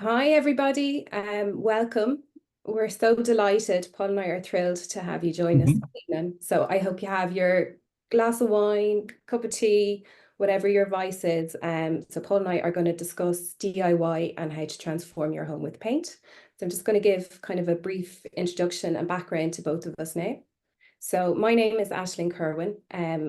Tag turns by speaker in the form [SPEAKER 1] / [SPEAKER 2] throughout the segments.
[SPEAKER 1] Hi, everybody. Welcome. We're so delighted. Paul and I are thrilled to have you join us
[SPEAKER 2] Mhm.
[SPEAKER 1] this evening. So I hope you have your glass of wine, cup of tea, whatever your vice is. So Paul and I are going to discuss DIY and how to transform your home with paint. So I'm just going to give kind of a brief introduction and background to both of us now. So my name is Aisling Kirwan.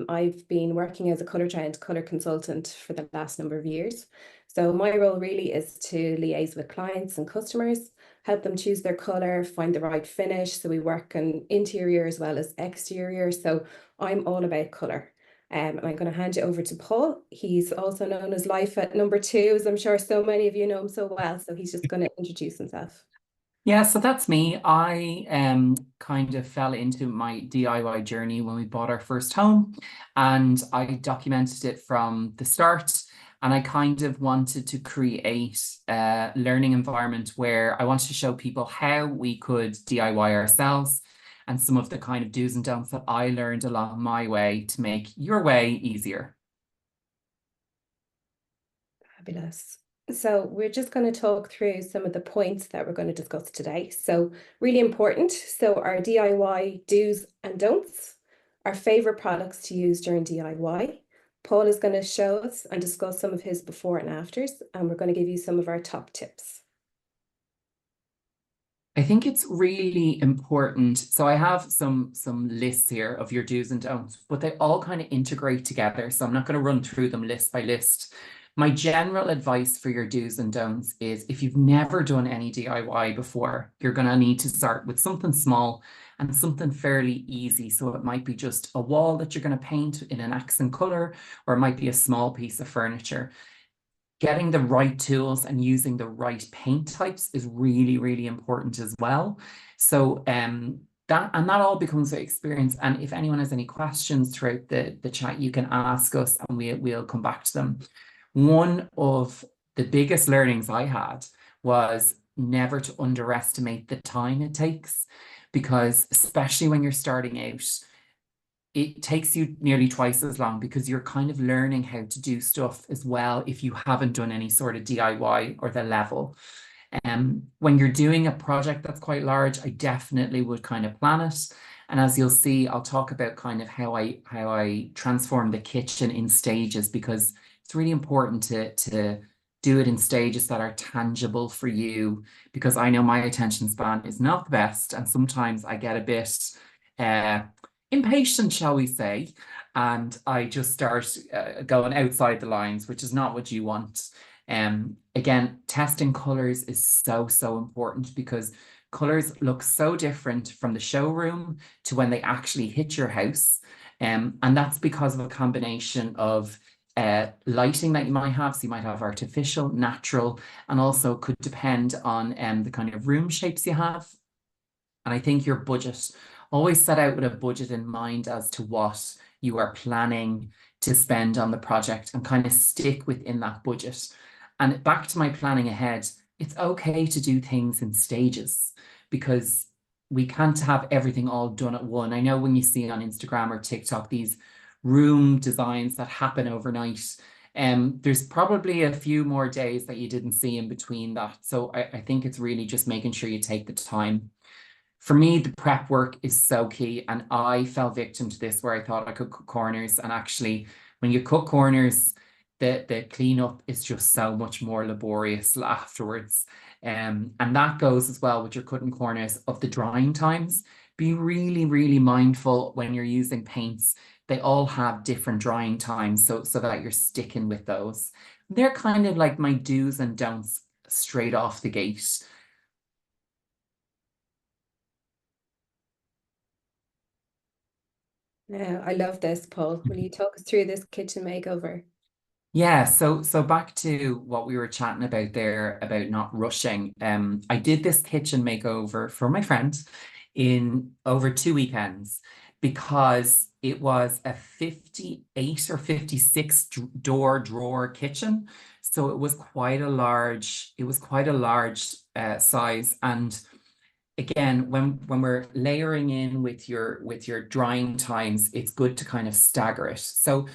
[SPEAKER 1] I've been working as a colour trend colour consultant for the last number of years. So my role really is to liaise with clients and customers, help them choose their colour, find the right finish. So we work on interior as well as exterior. So I'm all about colour. And I'm going to hand you over to Paul. He's also known as Life at Number Two, as I'm sure so many of you know him so well. So he's just going to introduce himself.
[SPEAKER 2] Yeah, so that's me. I kind of fell into my DIY journey when we bought our first home, and I documented it from the start. And I kind of wanted to create a learning environment where I wanted to show people how we could DIY ourselves and some of the kind of do's and don'ts that I learned along my way to make your way easier.
[SPEAKER 1] Fabulous. So we're just going to talk through some of the points that we're going to discuss today. So really important. So our DIY do's and don'ts, our favorite products to use during DIY. Paul is going to show us and discuss some of his before and afters, and we're going to give you some of our top tips.
[SPEAKER 2] I think it's really important. So I have some lists here of your do's and don'ts, but they all kind of integrate together. So I'm not going to run through them list by list. My general advice for your do's and don'ts is if you've never done any DIY before, you're going to need to start with something small and something fairly easy. So it might be just a wall that you're going to paint in an accent color, or it might be a small piece of furniture. Getting the right tools and using the right paint types is really, really important as well. So that all becomes the experience. And if anyone has any questions throughout the chat, you can ask us and we'll come back to them. One of the biggest learnings I had was never to underestimate the time it takes, because especially when you're starting out, it takes you nearly twice as long because you're kind of learning how to do stuff as well if you haven't done any sort of DIY or the level. When you're doing a project that's quite large, I definitely would kind of plan it. And as you'll see, I'll talk about kind of how I transform the kitchen in stages, because it's really important to do it in stages that are tangible for you, because I know my attention span is not the best, and sometimes I get a bit uh, impatient, shall we say, and I just start going outside the lines, which is not what you want. Again, testing colors is so important, because colors look so different from the showroom to when they actually hit your house. And that's because of a combination of lighting that you might have. So you might have artificial, natural, and also could depend on the kind of room shapes you have. And I think your budget, always set out with a budget in mind as to what you are planning to spend on the project, and kind of stick within that budget. And back to my planning ahead, it's okay to do things in stages, because we can't have everything all done at one. I know when you see on Instagram or TikTok these room designs that happen overnight, there's probably a few more days that you didn't see in between that. So I think it's really just making sure you take the time. For me, the prep work is so key, and I fell victim to this where I thought I could cut corners, and actually, when you cut corners, the cleanup is just so much more laborious afterwards. And that goes as well with your cutting corners of the drying times. Be really, really mindful when you're using paints. They all have different drying times, so that you're sticking with those. They're kind of like my do's and don'ts straight off the gate.
[SPEAKER 1] Yeah, I love this, Paul. Will you talk us through this kitchen makeover?
[SPEAKER 2] Yeah, so back to what we were chatting about there about not rushing. I did this kitchen makeover for my friend in over 2 weekends, because it was a 58 or 56 door drawer kitchen. So it was quite a large size. And again, when we're layering in with your drying times, it's good to kind of stagger it. So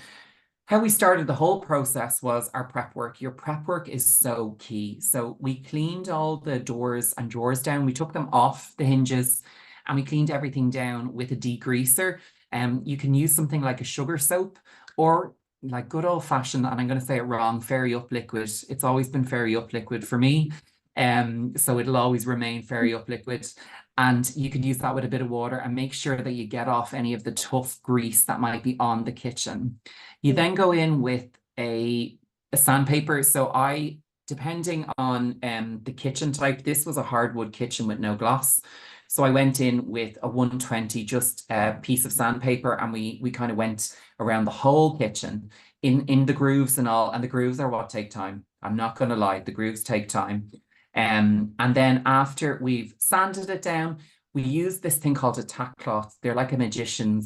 [SPEAKER 2] How we started the whole process was our prep work. Your prep work is so key. So we cleaned all the doors and drawers down. We took them off the hinges and we cleaned everything down with a degreaser. You can use something like a sugar soap or like good old fashioned, and I'm going to say it wrong, Fairy Up liquid. It's always been Fairy Up liquid for me. So it'll always remain Fairy Up liquid. And you can use that with a bit of water and make sure that you get off any of the tough grease that might be on the kitchen. You then go in with a sandpaper. So depending on the kitchen type, this was a hardwood kitchen with no gloss. So I went in with a 120, just a piece of sandpaper, and we kind of went around the whole kitchen in the grooves and all. And the grooves are what take time. I'm not going to lie, the grooves take time. And then after we've sanded it down, we use this thing called a tack cloth. They're like a magician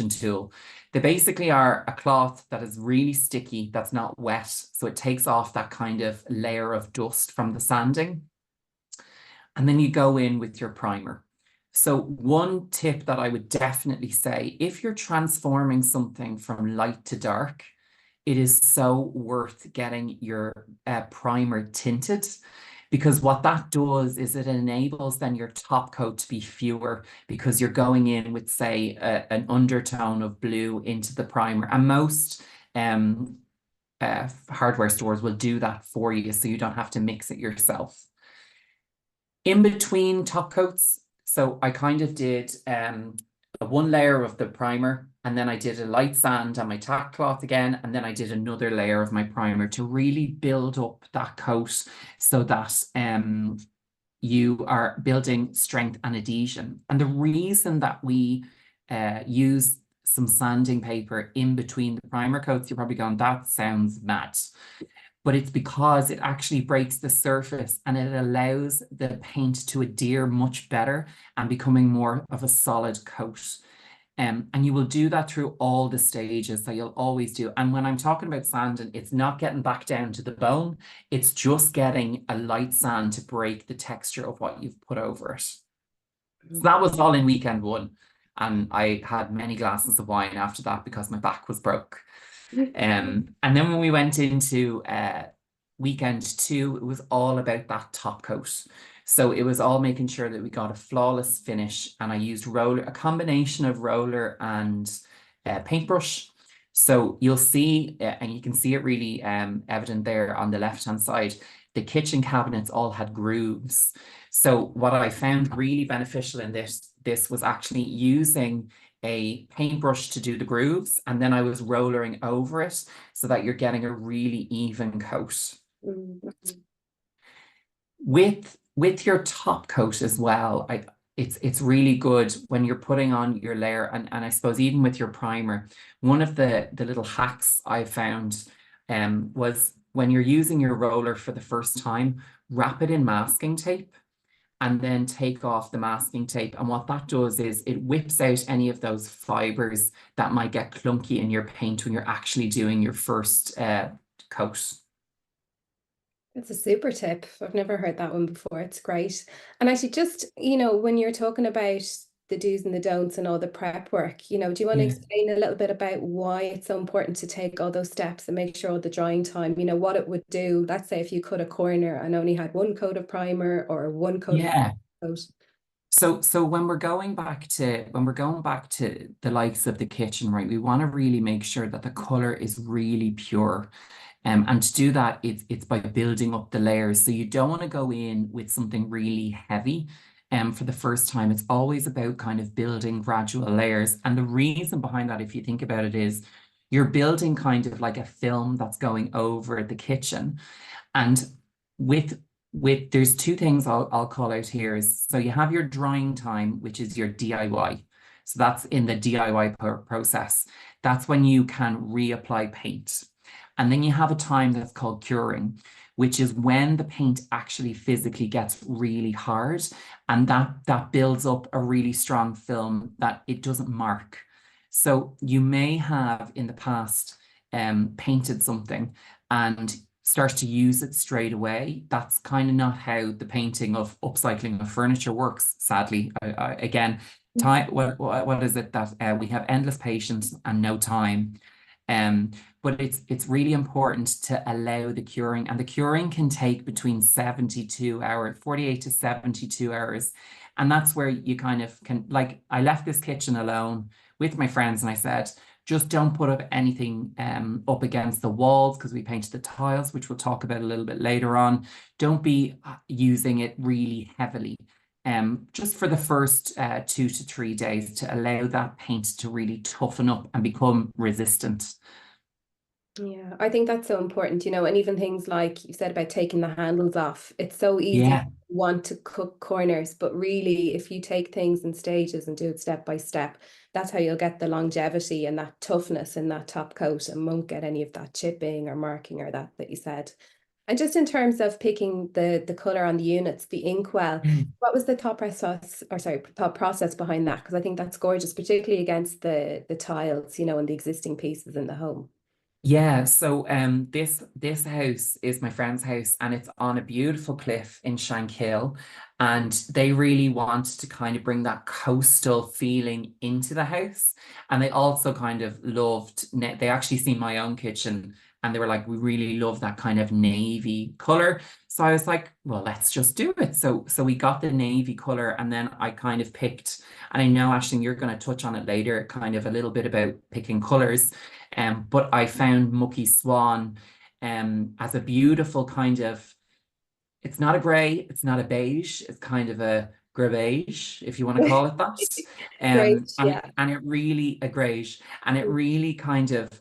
[SPEAKER 2] tool. They basically are a cloth that is really sticky, that's not wet. So it takes off that kind of layer of dust from the sanding. And then you go in with your primer. So one tip that I would definitely say, if you're transforming something from light to dark, it is so worth getting your primer tinted, because what that does is it enables then your top coat to be fewer, because you're going in with, say, an undertone of blue into the primer. And most hardware stores will do that for you, so you don't have to mix it yourself. In between top coats, so I kind of did one layer of the primer, and then I did a light sand on my tack cloth again, and then I did another layer of my primer to really build up that coat so that you are building strength and adhesion. And the reason that we use some sanding paper in between the primer coats, you're probably going, that sounds mad. But it's because it actually breaks the surface and it allows the paint to adhere much better and becoming more of a solid coat. And you will do that through all the stages that you'll always do. And when I'm talking about sanding, it's not getting back down to the bone. It's just getting a light sand to break the texture of what you've put over it. So that was all in weekend one. And I had many glasses of wine after that because my back was broke. And then when we went into weekend two, it was all about that top coat. So it was all making sure that we got a flawless finish, and I used a combination of roller and paintbrush. So you'll see, and you can see it really evident there on the left-hand side, the kitchen cabinets all had grooves. So what I found really beneficial in this was actually using a paintbrush to do the grooves, and then I was rollering over it so that you're getting a really even coat. With your top coat as well, it's really good when you're putting on your layer, and I suppose even with your primer, one of the little hacks I found was when you're using your roller for the first time, wrap it in masking tape and then take off the masking tape. And what that does is it whips out any of those fibers that might get clunky in your paint when you're actually doing your first coat.
[SPEAKER 1] That's a super tip. I've never heard that one before. It's great. And actually, just, when you're talking about the do's and the don'ts and all the prep work, do you want to explain a little bit about why it's so important to take all those steps and make sure all the drying time, what it would do? Let's say if you cut a corner and only had one coat of primer or one coat of coat.
[SPEAKER 2] So when we're going back to the likes of the kitchen, right, we want to really make sure that the color is really pure. And to do that, it's by building up the layers. So you don't want to go in with something really heavy for the first time. It's always about kind of building gradual layers. And the reason behind that, if you think about it, is you're building kind of like a film that's going over the kitchen. And there's two things I'll call out here. So you have your drying time, which is your DIY. So that's in the DIY process. That's when you can reapply paint. And then you have a time that's called curing, which is when the paint actually physically gets really hard, and that builds up a really strong film that it doesn't mark. So you may have in the past painted something and start to use it straight away. That's kind of not how the painting of upcycling of furniture works, sadly. Again, time, what is it that we have endless patience and no time. But it's really important to allow the curing, and the curing can take between 72 hours, 48 to 72 hours. And that's where you kind of can, like, I left this kitchen alone with my friends and I said, just don't put up anything up against the walls because we painted the tiles, which we'll talk about a little bit later on. Don't be using it really heavily. Just for the first 2 to 3 days to allow that paint to really toughen up and become resistant.
[SPEAKER 1] Yeah, I think that's so important, and even things like you said about taking the handles off. It's so easy to
[SPEAKER 2] Yeah.
[SPEAKER 1] want to cut corners, but really, if you take things in stages and do it step by step, that's how you'll get the longevity and that toughness in that top coat and won't get any of that chipping or marking or that you said. And just in terms of picking the color on the units, the inkwell, what was the thought process, or sorry, thought process behind that? Because I think that's gorgeous, particularly against the tiles, and the existing pieces in the home.
[SPEAKER 2] Yeah, so this house is my friend's house and it's on a beautiful cliff in Shankill, and they really wanted to kind of bring that coastal feeling into the house, and they also kind of loved they actually seen my own kitchen and they were like, we really love that kind of navy color. So I was like, well, let's just do it. So we got the navy color, and then I kind of picked, and I know Aisling, you're going to touch on it later, kind of a little bit about picking colors. But I found Mucky Swan as a beautiful kind of, it's not a grey, it's not a beige, it's kind of a beige, if you want to call it that.
[SPEAKER 1] Great, yeah.
[SPEAKER 2] And it really, a greige, and it really kind of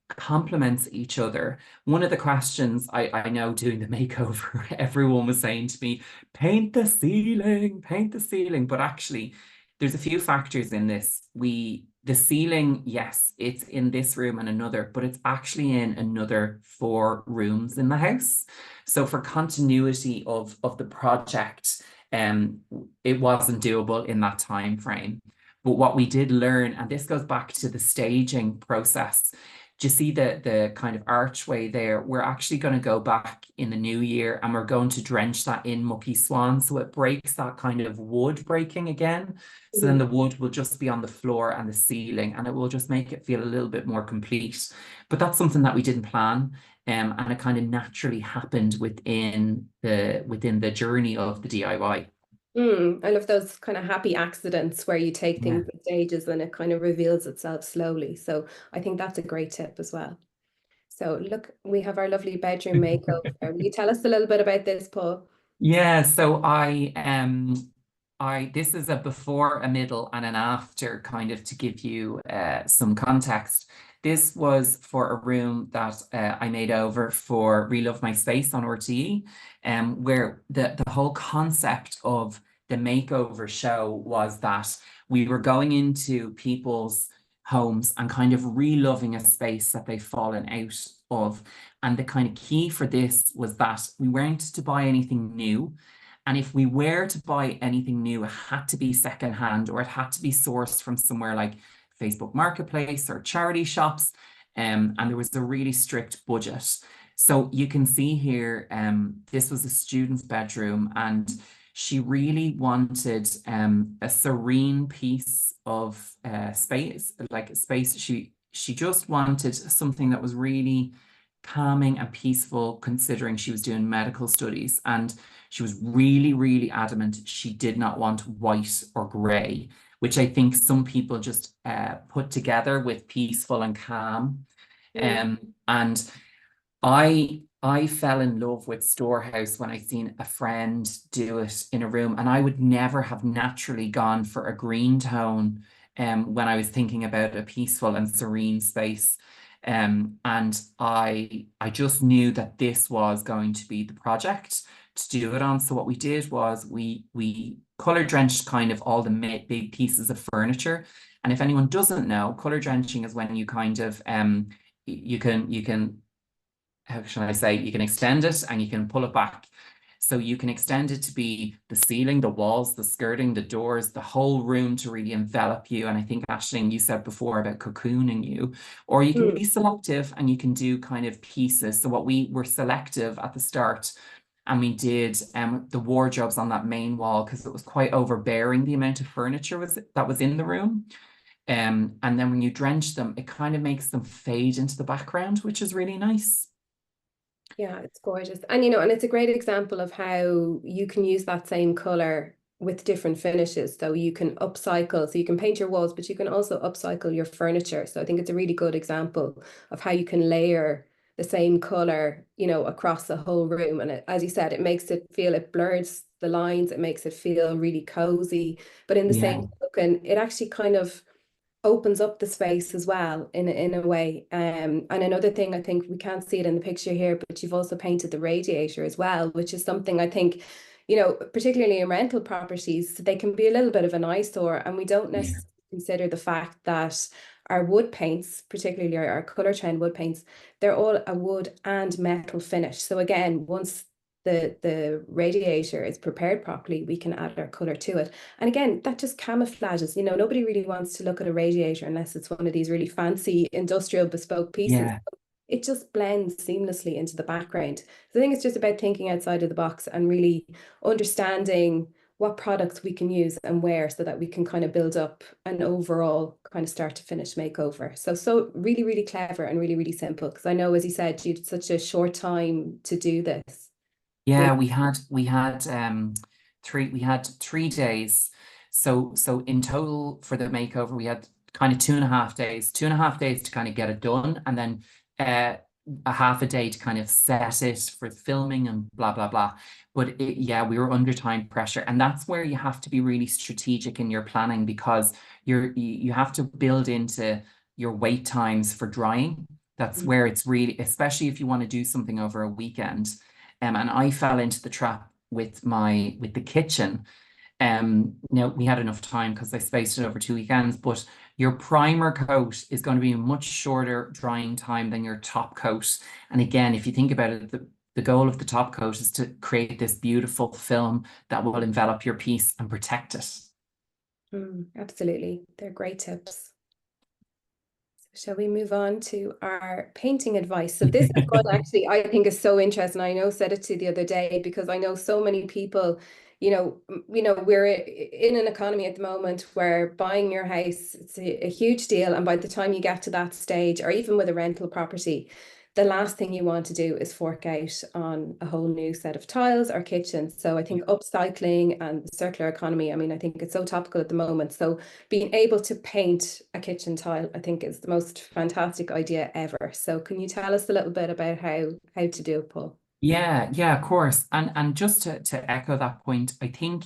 [SPEAKER 2] complements each other. One of the questions I know doing the makeover, everyone was saying to me, paint the ceiling, paint the ceiling. But actually, there's a few factors in this. The ceiling, yes, it's in this room and another, but it's actually in another 4 rooms in the house. So for continuity of the project, it wasn't doable in that time frame. But what we did learn, and this goes back to the staging process, do you see the kind of archway there? We're actually going to go back in the new year and we're going to drench that in Mucky Swan so it breaks that kind of wood breaking again. So then
[SPEAKER 1] Mhm.
[SPEAKER 2] the wood will just be on the floor and the ceiling, and it will just make it feel a little bit more complete. But that's something that we didn't plan, and it kind of naturally happened within the journey of the DIY.
[SPEAKER 1] I love those kind of happy accidents where you take
[SPEAKER 2] Yeah.
[SPEAKER 1] things in stages and it kind of reveals itself slowly. So I think that's a great tip as well. So look, we have our lovely bedroom makeover. Will you tell us a little bit about this, Paul?
[SPEAKER 2] Yeah, so I this is a before, a middle, and an after, kind of to give you some context. This was for a room that I made over for Relove My Space on RTE, where the whole concept of the makeover show was that we were going into people's homes and kind of reloving a space that they've fallen out of. And the kind of key for this was that we weren't to buy anything new. And if we were to buy anything new, it had to be secondhand, or it had to be sourced from somewhere like Facebook Marketplace or charity shops. And there was a really strict budget. So you can see here, this was a student's bedroom, and she really wanted a serene piece of space, like a space. She just wanted something that was really calming and peaceful, considering she was doing medical studies. And she was really, really adamant she did not want white or grey, which I think some people just put together with peaceful and calm.
[SPEAKER 1] Mm,
[SPEAKER 2] And I fell in love with Storehouse when I seen a friend do it in a room, and I would never have naturally gone for a green tone when I was thinking about a peaceful and serene space. And I just knew that this was going to be the project to do it on. So what we did was we color drenched kind of all the big pieces of furniture. And if anyone doesn't know, color drenching is when you kind of you can how shall I say, you can extend it and you can pull it back. So you can extend it to be the ceiling, the walls, the skirting, the doors, the whole room to really envelop you. And I think, Aisling, you said before about cocooning you, or you can
[SPEAKER 1] mm,
[SPEAKER 2] be selective and you can do kind of pieces. So what we were selective at the start, and we did the wardrobes on that main wall because it was quite overbearing, the amount of furniture that was in the room. And then when you drench them, it kind of makes them fade into the background, which is really nice.
[SPEAKER 1] Yeah, it's gorgeous. And and it's a great example of how you can use that same color with different finishes. So you can upcycle, so you can paint your walls, but you can also upcycle your furniture. So I think it's a really good example of how you can layer the same color, across the whole room. And as you said, it makes it feel, it blurs the lines, it makes it feel really cozy, but in the
[SPEAKER 2] Yeah,
[SPEAKER 1] same token, it actually kind of opens up the space as well in a way. And another thing, I think we can't see it in the picture here, but you've also painted the radiator as well, which is something I think, particularly in rental properties, they can be a little bit of an eyesore, and we don't
[SPEAKER 2] yeah,
[SPEAKER 1] necessarily consider the fact that our wood paints, particularly our color trend wood paints, they're all a wood and metal finish. So again, once the radiator is prepared properly, we can add our color to it. And again, that just camouflages. Nobody really wants to look at a radiator unless it's one of these really fancy industrial bespoke pieces.
[SPEAKER 2] yeah.
[SPEAKER 1] It just blends seamlessly into the background. So I think it's just about thinking outside of the box and really understanding what products we can use and where, so that we can kind of build up an overall kind of start to finish makeover. So really, really clever and really, really simple. Because I know, as you said, you had such a short time to do this. You know,
[SPEAKER 2] Yeah, we had 3 days. So in total for the makeover, we had kind of 2.5 days, 2.5 days to kind of get it done, and then uh a half a day to kind of set it for filming and blah blah blah. But yeah, we were under time pressure, and that's where you have to be really strategic in your planning, because you have to build into your wait times for drying. That's where it's really, especially if you want to do something over a weekend. And I fell into the trap with the kitchen. Now we had enough time because I spaced it over 2 weekends, but your primer coat is going to be a much shorter drying time than your top coat. And again, if you think about it, the goal of the top coat is to create this beautiful film that will envelop your piece and protect it.
[SPEAKER 1] absolutely. They're great tips. Shall we move on to our painting advice? So this is what actually I think is so interesting. I know said it to you the other day, because I know so many people, we're in an economy at the moment where buying your house, it's a huge deal. And by the time you get to that stage, or even with a rental property, the last thing you want to do is fork out on a whole new set of tiles or kitchen. So I think upcycling and the circular economy, I mean, I think it's so topical at the moment. So being able to paint a kitchen tile, I think, is the most fantastic idea ever. So can you tell us a little bit about how to do it, Paul?
[SPEAKER 2] Yeah, yeah, of course. And just to echo that point, I think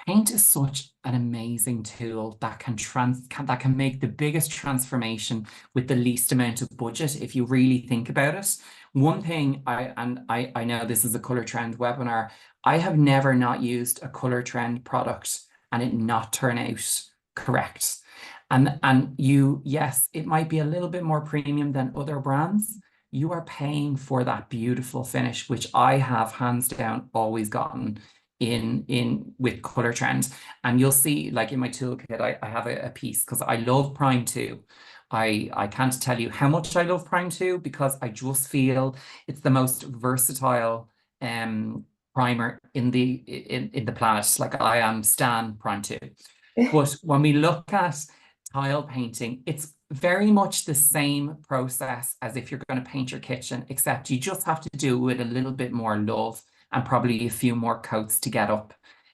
[SPEAKER 2] paint is such an amazing tool that that can make the biggest transformation with the least amount of budget if you really think about it. One thing I know this is a color trend webinar. I have never not used a color trend product and it not turn out correct. And yes, it might be a little bit more premium than other brands. You are paying for that beautiful finish, which I have hands down always gotten in with color trends. And you'll see, like in my toolkit, I have a piece because I love Prime 2. I can't tell you how much I love Prime 2 because I just feel it's the most versatile primer in the planet. Like I am Stan Prime 2. But when we look at tile painting, it's very much the same process as if you're going to paint your kitchen, except you just have to do it with a little bit more love and probably a few more coats to get up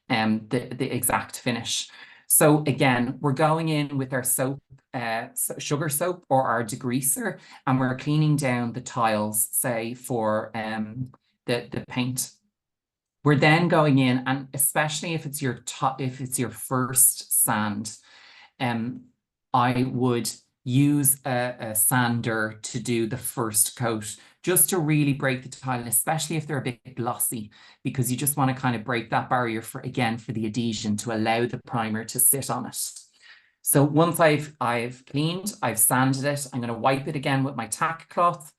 [SPEAKER 2] the exact finish. So again, we're going in with our soap, sugar soap or our degreaser, and we're cleaning down the tiles, say for the paint. We're then going in, and especially if it's your first sand, um, I would use a sander to do the first coat, just to really break the tile, especially if they're a bit glossy, because you just want to kind of break that barrier for the adhesion to allow the primer to sit on it. So once I've cleaned, I've sanded it, I'm going to wipe it again with my tack cloth,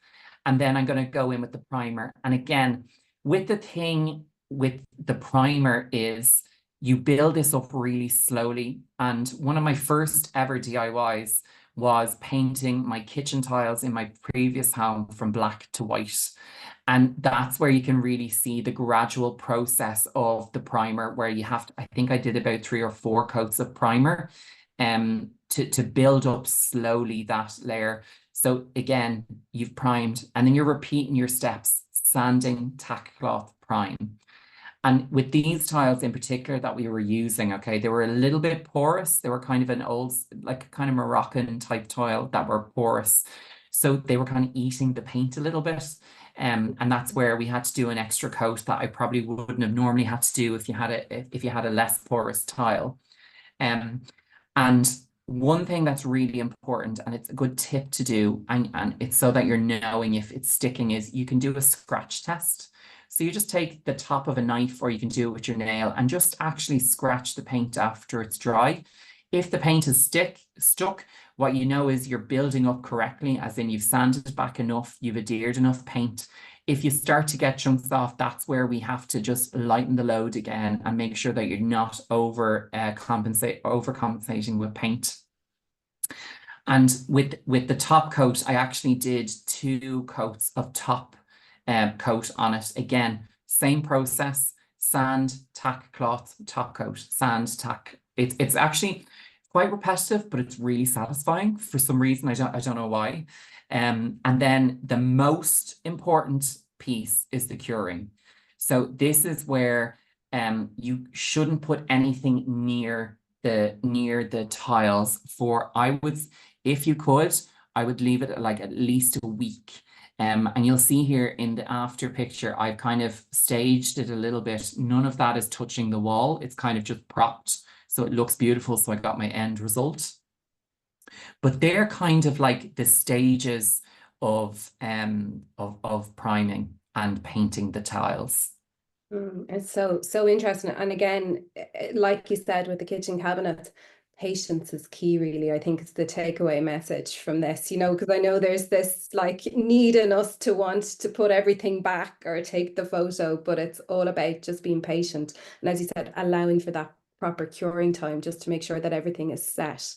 [SPEAKER 2] and then I'm going to go in with the primer. And again, with the primer is you build this up really slowly. And one of my first ever DIYs was painting my kitchen tiles in my previous home from black to white. And that's where you can really see the gradual process of the primer, where you have to, I think I did about 3 or 4 coats of primer. to build up slowly that layer. So again, you've primed, and then you're repeating your steps: sanding, tack cloth, prime. And with these tiles in particular that we were using, okay, they were a little bit porous. They were kind of an old, like kind of Moroccan type tile that were porous. So they were kind of eating the paint a little bit. And that's where we had to do an extra coat that I probably wouldn't have normally had to do if you had a less porous tile. Um, and one thing that's really important, and it's a good tip to do, and it's so that you're knowing if it's sticking, is you can do a scratch test. So you just take the top of a knife, or you can do it with your nail, and just actually scratch the paint after it's dry. If the paint is stuck, what you know is you're building up correctly, as in you've sanded back enough, you've adhered enough paint. If you start to get chunks off, that's where we have to just lighten the load again and make sure that you're not overcompensating with paint. And with the top coat, I actually did 2 coats of top coat on it. Again, same process: sand, tack cloth, top coat, sand, tack. It's actually quite repetitive, but it's really satisfying for some reason. I don't know why. And then the most important piece is the curing. So this is where you shouldn't put anything near the tiles for, if you could, I would leave it like at least a week. And you'll see here in the after picture, I've kind of staged it a little bit. None of that is touching the wall. It's kind of just propped, so it looks beautiful. So I got my end result. But they're kind of like the stages of priming and painting the tiles.
[SPEAKER 1] It's so interesting. And again, like you said with the kitchen cabinet, patience is key, really. I think it's the takeaway message from this, because I know there's this like need in us to want to put everything back or take the photo, but it's all about just being patient. And as you said, allowing for that proper curing time just to make sure that everything is set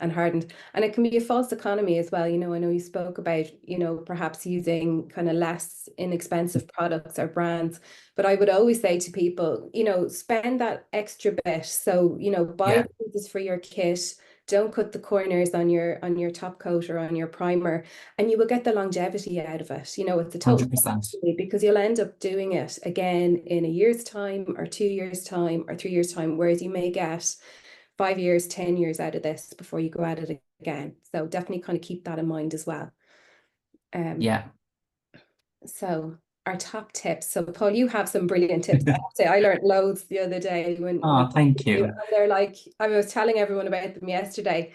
[SPEAKER 1] and hardened. And it can be a false economy as well. I know you spoke about, perhaps using kind of less inexpensive products or brands, but I would always say to people, spend that extra bit. So, buy
[SPEAKER 2] Yeah,
[SPEAKER 1] the pieces for your kit. Don't cut the corners on your top coat or on your primer, and you will get the longevity out of it. It's a total
[SPEAKER 2] 100%.
[SPEAKER 1] because you'll end up doing it again in a year's time or 2 years' time or 3 years' time, whereas you may get 5 years, 10 years out of this before you go at it again. So definitely kind of keep that in mind as well.
[SPEAKER 2] Yeah.
[SPEAKER 1] So our top tips. So Paul, you have some brilliant tips. I have to say, I learned loads the other day when
[SPEAKER 2] Oh, thank
[SPEAKER 1] you,
[SPEAKER 2] you.
[SPEAKER 1] and they're like, I was telling everyone about them yesterday.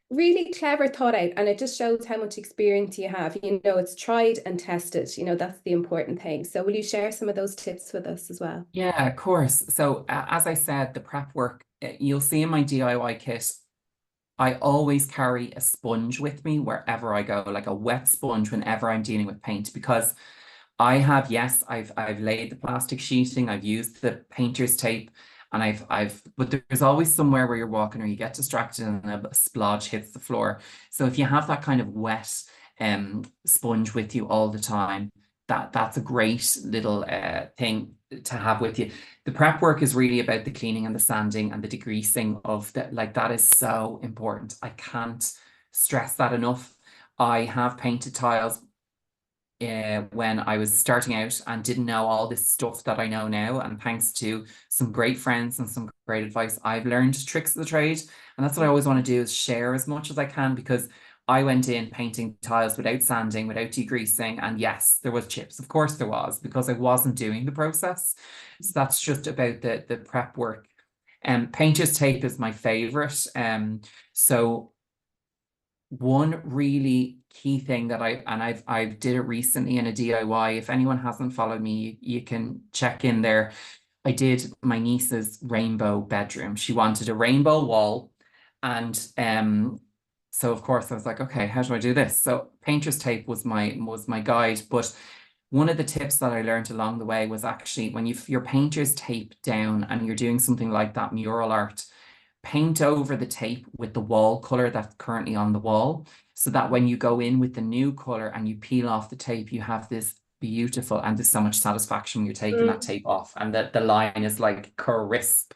[SPEAKER 1] Really clever, thought out, and it just shows how much experience you have. It's tried and tested. That's the important thing. So will you share some of those tips with us as well?
[SPEAKER 2] Yeah, of course. So as I said, the prep work, you'll see in my DIY kit, I always carry a sponge with me wherever I go, like a wet sponge whenever I'm dealing with paint, because yes, I've laid the plastic sheeting, I've used the painter's tape, and but there's always somewhere where you're walking or you get distracted and a splodge hits the floor. So if you have that kind of wet sponge with you all the time, that's a great little thing to have with you. The prep work is really about the cleaning and the sanding and the degreasing of that is so important. I can't stress that enough. I have painted tiles when I was starting out and didn't know all this stuff that I know now. And thanks to some great friends and some great advice, I've learned tricks of the trade. And that's what I always want to do, is share as much as I can, because I went in painting tiles without sanding, without degreasing. And yes, there was chips. Of course there was, because I wasn't doing the process. So that's just about the prep work. Painter's tape is my favorite. So one really key thing that I did it recently in a DIY. If anyone hasn't followed me, you can check in there. I did my niece's rainbow bedroom. She wanted a rainbow wall. And so of course I was like, okay, how do I do this? So painter's tape was my guide. But one of the tips that I learned along the way was actually, when your painter's tape down and you're doing something like that mural art, paint over the tape with the wall color that's currently on the wall, so that when you go in with the new color and you peel off the tape, you have this beautiful, and there's so much satisfaction when you're taking that tape off and that the line is like crisp.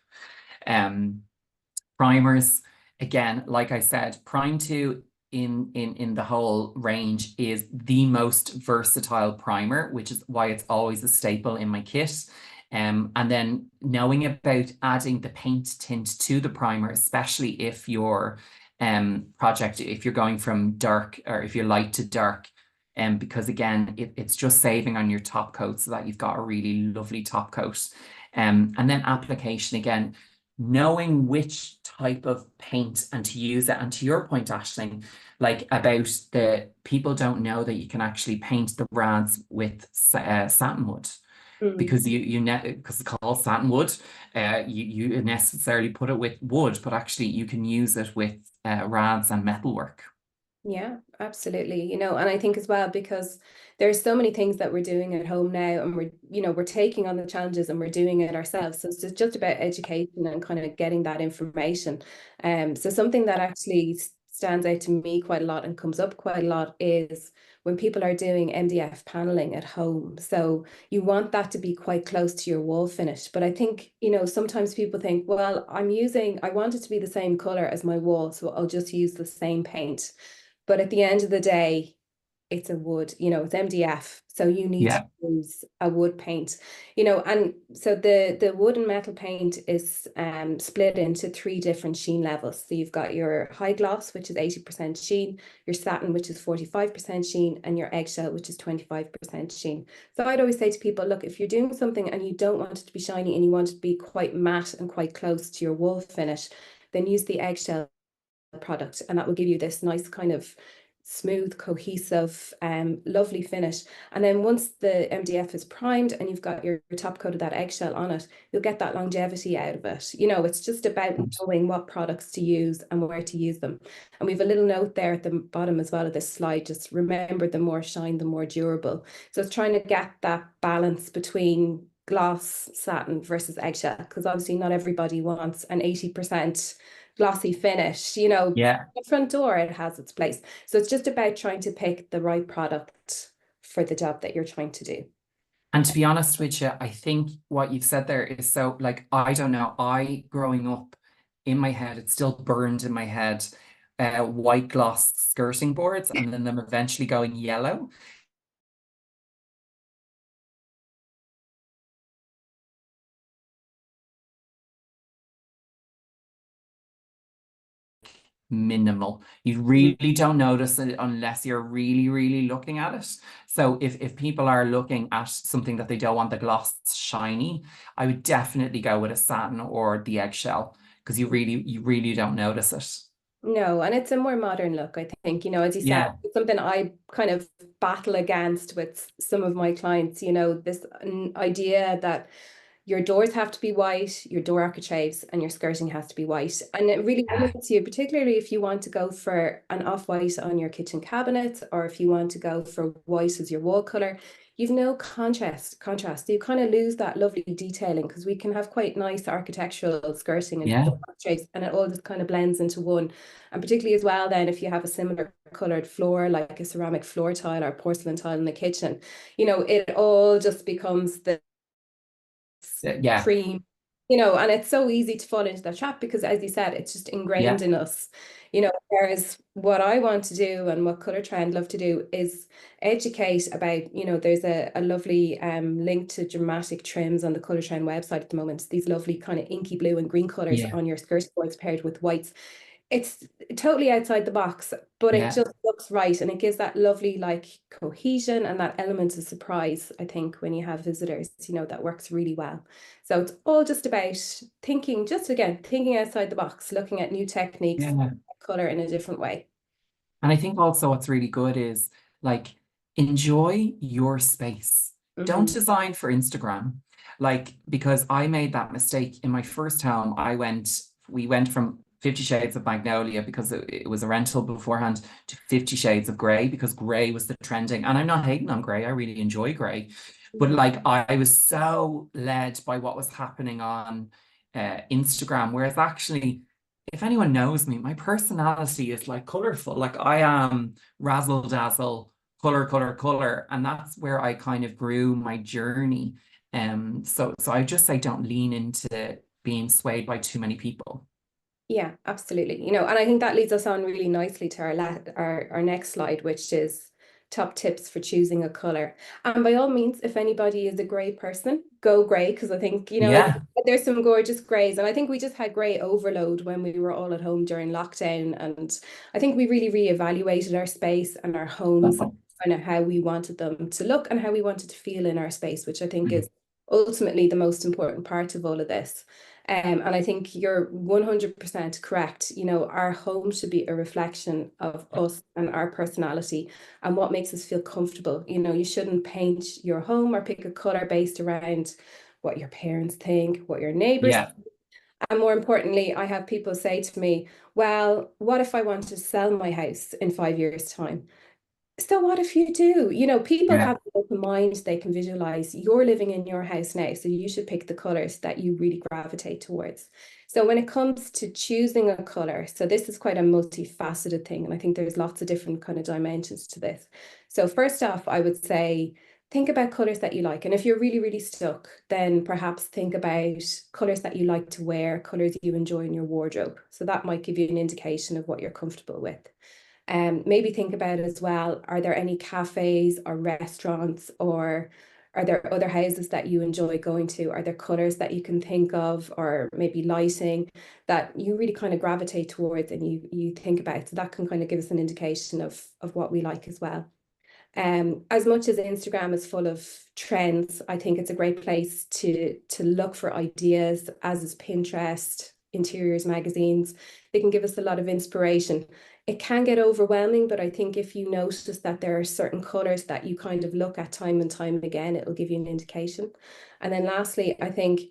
[SPEAKER 2] Primers, Again, like I said, Prime 2 in the whole range is the most versatile primer, which is why it's always a staple in my kit. And then knowing about adding the paint tint to the primer, especially if your project, if you're going from dark or if you're light to dark, because again, it's just saving on your top coat so that you've got a really lovely top coat. And then application again, knowing which type of paint and to use it. And to your point, Aisling, like about the people don't know that you can actually paint the rads with satin wood
[SPEAKER 1] Mm.
[SPEAKER 2] because because it's called satin wood. You necessarily put it with wood, but actually you can use it with rads and metalwork.
[SPEAKER 1] Yeah, absolutely. And I think as well, because there's so many things that we're doing at home now, and we're taking on the challenges and we're doing it ourselves. So it's just about education and kind of getting that information. So something that actually stands out to me quite a lot and comes up quite a lot is when people are doing MDF paneling at home. So you want that to be quite close to your wall finish. But I think, sometimes people think, well, I want it to be the same color as my wall, so I'll just use the same paint. But at the end of the day, it's a wood, it's MDF. So you need to
[SPEAKER 2] Yeah.
[SPEAKER 1] use a wood paint, and so the wood and metal paint is split into three different sheen levels. So you've got your high gloss, which is 80% sheen, your satin, which is 45% sheen, and your eggshell, which is 25% sheen. So I'd always say to people, look, if you're doing something and you don't want it to be shiny and you want it to be quite matte and quite close to your wall finish, then use the eggshell product, and that will give you this nice kind of smooth, cohesive, lovely finish. And then once the MDF is primed and you've got your top coat of that eggshell on it, you'll get that longevity out of it. It's just about knowing what products to use and where to use them. And we have a little note there at the bottom as well of this slide, just remember, the more shine, the more durable. So it's trying to get that balance between gloss, satin versus eggshell, because obviously not everybody wants an 80% glossy finish.
[SPEAKER 2] Yeah.
[SPEAKER 1] The front door, it has its place. So it's just about trying to pick the right product for the job that you're trying to do.
[SPEAKER 2] And to be honest with you, I think what you've said there is so like, I don't know, growing up in my head, it's still burned in my head, white gloss skirting boards and then them eventually going yellow. Minimal. You
[SPEAKER 1] Mm.
[SPEAKER 2] really don't notice it unless you're really, really looking at it. So if people are looking at something that they don't want the gloss shiny, I would definitely go with a satin or the eggshell because you really don't notice it.
[SPEAKER 1] No, and it's a more modern look, I think. As you said,
[SPEAKER 2] Yeah,
[SPEAKER 1] it's something I kind of battle against with some of my clients, this idea that your doors have to be white, your door architraves, and your skirting has to be white. And it really
[SPEAKER 2] yeah,
[SPEAKER 1] limits you, particularly if you want to go for an off-white on your kitchen cabinet, or if you want to go for white as your wall color. You've no contrast. You kind of lose that lovely detailing, because we can have quite nice architectural skirting and
[SPEAKER 2] yeah,
[SPEAKER 1] door architraves, and it all just kind of blends into one. And particularly as well, then, if you have a similar colored floor, like a ceramic floor tile or porcelain tile in the kitchen, it all just becomes the
[SPEAKER 2] yeah,
[SPEAKER 1] cream, and it's so easy to fall into that trap because, as you said, it's just ingrained
[SPEAKER 2] yeah,
[SPEAKER 1] in us. Whereas what I want to do and what Colour Trend love to do is educate about, there's a lovely link to dramatic trims on the Colour Trend website at the moment. These lovely kind of inky blue and green colours
[SPEAKER 2] yeah,
[SPEAKER 1] on your skirt boards paired with whites. It's totally outside the box, but it
[SPEAKER 2] yeah.
[SPEAKER 1] just looks right, and it gives that lovely like cohesion and that element of surprise, I think, when you have visitors, that works really well. So it's all just about thinking, just again, thinking outside the box, looking at new techniques,
[SPEAKER 2] Yeah.
[SPEAKER 1] color in a different way.
[SPEAKER 2] And I think also what's really good is like enjoy your space. Don't
[SPEAKER 1] Hmm.
[SPEAKER 2] design for Instagram. Like, because I made that mistake in my first home, we went from 50 Shades of Magnolia because it was a rental beforehand to 50 Shades of Grey because grey was the trending. And I'm not hating on grey, I really enjoy grey. But like, I was so led by what was happening on Instagram, whereas actually, if anyone knows me, my personality is like colorful. Like I am razzle dazzle, color, color, color. And that's where I kind of grew my journey. So I just say don't lean into being swayed by too many people.
[SPEAKER 1] Yeah, absolutely. You know, and I think that leads us on really nicely to our next slide, which is top tips for choosing a color. And by all means, if anybody is a gray person, go gray, because I think, you know,
[SPEAKER 2] Yeah.
[SPEAKER 1] there's some gorgeous grays. And I think we just had gray overload when we were all at home during lockdown. And I think we really reevaluated our space and our homes and kind of how we wanted them to look and how we wanted to feel in our space, which I think is ultimately the most important part of all of this. And I think you're 100% correct. You know, our home should be a reflection of us and our personality and what makes us feel comfortable. You know, you shouldn't paint your home or pick a color based around what your parents think, what your neighbors.
[SPEAKER 2] Yeah.
[SPEAKER 1] And more importantly, I have people say to me, well, what if I want to sell my house in 5 years' time? So what if you do? You know, people
[SPEAKER 2] Yeah.
[SPEAKER 1] have an open mind, they can visualize you're living in your house now, so you should pick the colors that you really gravitate towards. So when it comes to choosing a color, so this is quite a multifaceted thing, and I think there's lots of different kind of dimensions to this. So first off, I would say think about colors that you like. And if you're really, really stuck, then perhaps think about colors that you like to wear, colors you enjoy in your wardrobe. So that might give you an indication of what you're comfortable with. Maybe think about as well, are there any cafes or restaurants, or are there other houses that you enjoy going to? Are there colors that you can think of, or maybe lighting that you really kind of gravitate towards and you think about? So that can kind of give us an indication of what we like as well. As much as Instagram is full of trends, I think it's a great place to look for ideas, as is Pinterest, interiors magazines. They can give us a lot of inspiration. It can get overwhelming, but I think if you notice that there are certain colors that you kind of look at time and time again, it'll give you an indication. And then lastly, I think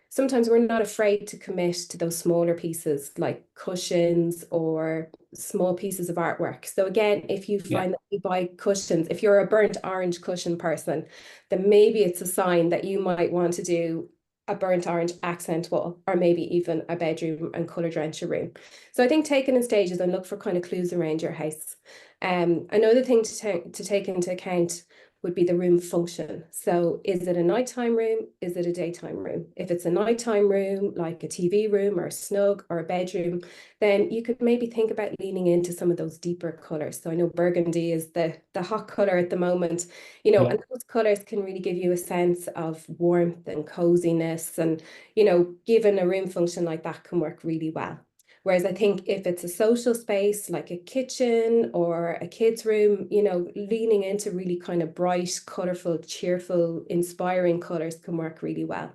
[SPEAKER 1] sometimes we're not afraid to commit to those smaller pieces like cushions or small pieces of artwork. So again, if you
[SPEAKER 2] Yeah.
[SPEAKER 1] find that you buy cushions, if you're a burnt orange cushion person, then maybe it's a sign that you might want to do a burnt orange accent wall, or maybe even a bedroom and color drench your room. So I think take it in stages and look for kind of clues around your house. Another thing to take into account would be the room function. So is it a nighttime room? Is it a daytime room? If it's a nighttime room, like a TV room or a snug or a bedroom, then you could maybe think about leaning into some of those deeper colors. So I know burgundy is the hot color at the moment, you know,
[SPEAKER 2] Yeah.
[SPEAKER 1] and those colors can really give you a sense of warmth and coziness. And, you know, given a room function like that can work really well. Whereas I think if it's a social space like a kitchen or a kid's room, you know, leaning into really kind of bright, colorful, cheerful, inspiring colors can work really well.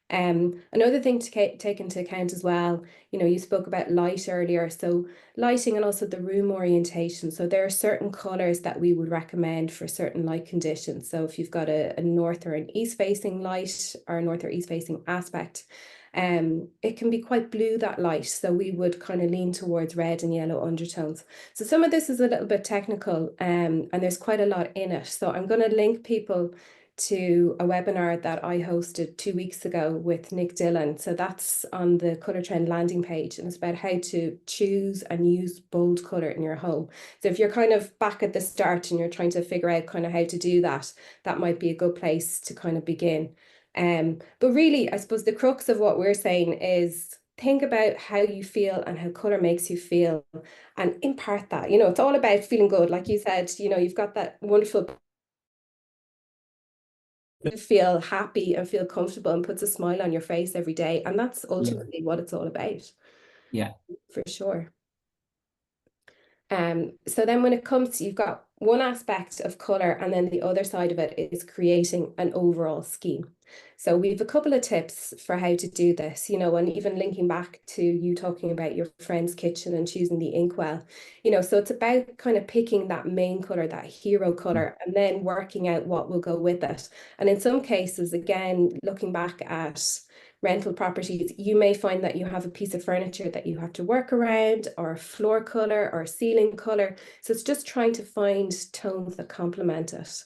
[SPEAKER 1] Another thing to take into account as well, you know, you spoke about light earlier, so lighting and also the room orientation. So there are certain colors that we would recommend for certain light conditions. So if you've got a north or an east facing light or a north or east facing aspect, it can be quite blue, that light. So we would kind of lean towards red and yellow undertones. So some of this is a little bit technical, and there's quite a lot in it. So I'm going to link people to a webinar that I hosted 2 weeks ago with Nick Dillon. So that's on the Colour Trend landing page, and it's about how to choose and use bold colour in your home. So if you're kind of back at the start and you're trying to figure out kind of how to do that, that might be a good place to kind of begin. But really, I suppose the crux of what we're saying is think about how you feel and how colour makes you feel and impart that. You know, it's all about feeling good. Like you said, you know, you've got that wonderful feel happy and feel comfortable and puts a smile on your face every day. And that's
[SPEAKER 2] Yeah.
[SPEAKER 1] ultimately what it's all about,
[SPEAKER 2] Yeah.
[SPEAKER 1] for sure. So then when it comes to, you've got one aspect of color, and then the other side of it is creating an overall scheme. So we've a couple of tips for how to do this, you know, and even linking back to you talking about your friend's kitchen and choosing the inkwell, you know, so it's about kind of picking that main color, that hero color, and then working out what will go with it. And in some cases, again, looking back at rental properties, you may find that you have a piece of furniture that you have to work around, or a floor color or ceiling color. So it's just trying to find tones that complement it.